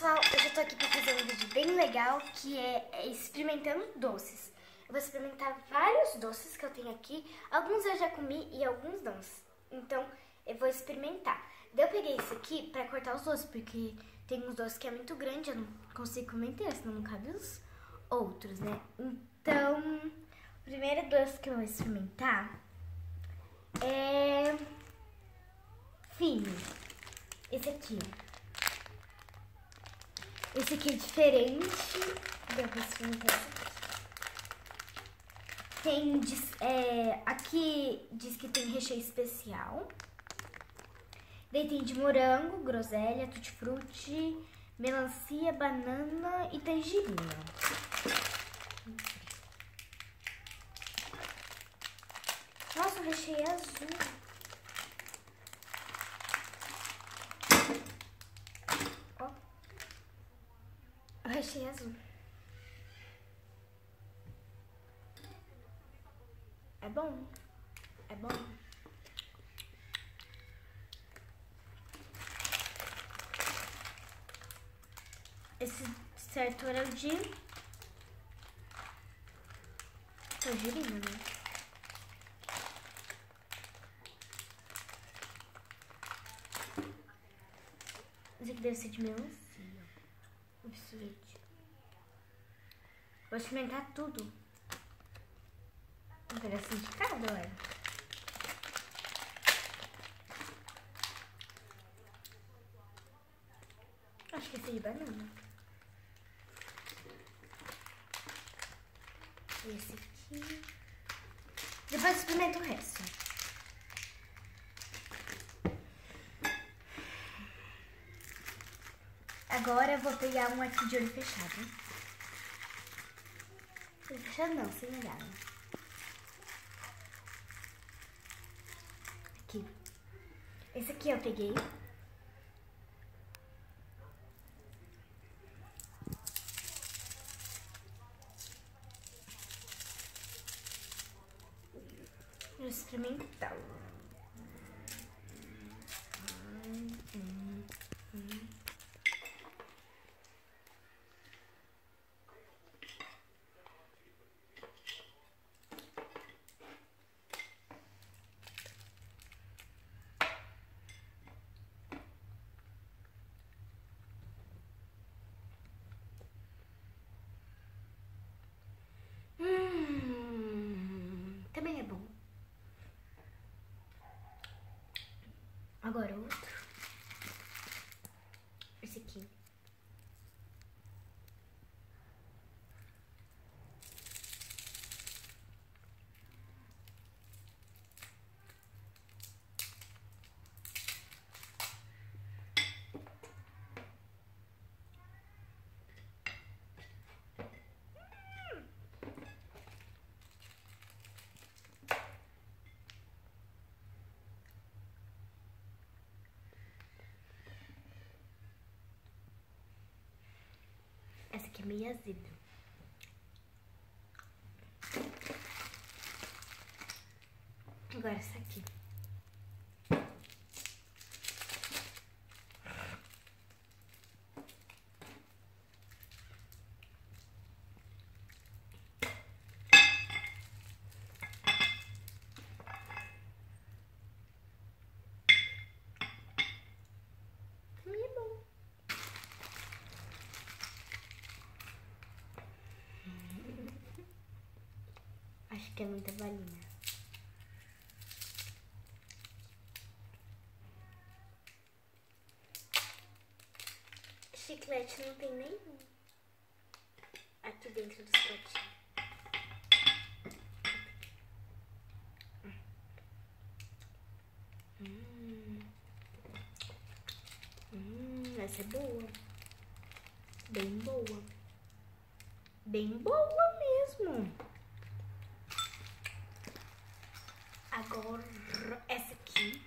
pessoal, hoje eu tô aqui pra fazer um vídeo bem legal que é experimentando doces. Eu vou experimentar vários doces que eu tenho aqui, alguns eu já comi e alguns não. Então eu vou experimentar. Daí eu peguei esse aqui pra cortar os doces, porque tem uns doces que é muito grande, eu não consigo comer inteiro, senão não cabe os outros, né? Então, o primeiro doce que eu vou experimentar é fino. Esse aqui, ó. Esse aqui é diferente. Tem, aqui diz que tem recheio especial. Daí tem de morango, groselha, tutti-frutti, melancia, banana e tangerina. Nossa, o recheio é azul. O recheio é azul. É bom. É bom. Esse certo era o de tangerina, né? Esse aqui deve ser de melancia. O sorvete. Vou experimentar tudo. Um pedacinho de cada, olha. Acho que esse é de banana. Esse aqui. Depois experimento o resto. Agora eu vou pegar um aqui de olho fechado. Olho fechado não, sem olhar. Aqui. Esse aqui eu peguei. Vou experimentar. Também é bom. Agora outro. Esse aqui. Essa aqui é meio azeda. Agora essa aqui. Também é bom. Acho que é muita balinha. Chiclete não tem nenhum aqui dentro dos potinhos. Essa é boa. Bem boa. Bem boa mesmo. Agora essa aqui.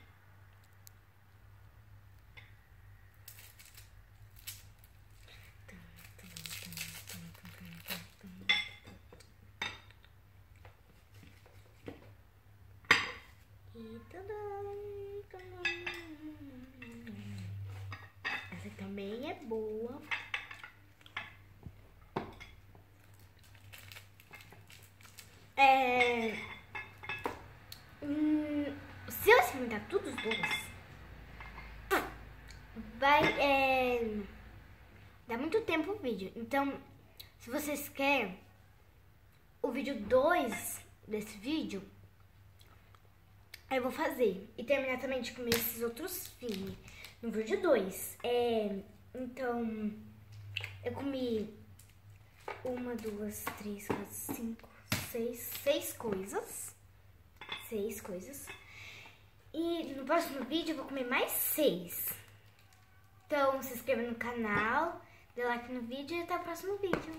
E essa também é boa. vai dar muito tempo o vídeo. Então, se vocês querem o vídeo 2 desse vídeo, eu vou fazer. E terminar também de comer esses outros filhos no vídeo 2. Então, eu comi 1, 2, 3, 4, 5, 6 coisas. 6 coisas. E no próximo vídeo eu vou comer mais 6. Então, se inscreva no canal, dê like no vídeo e até o próximo vídeo.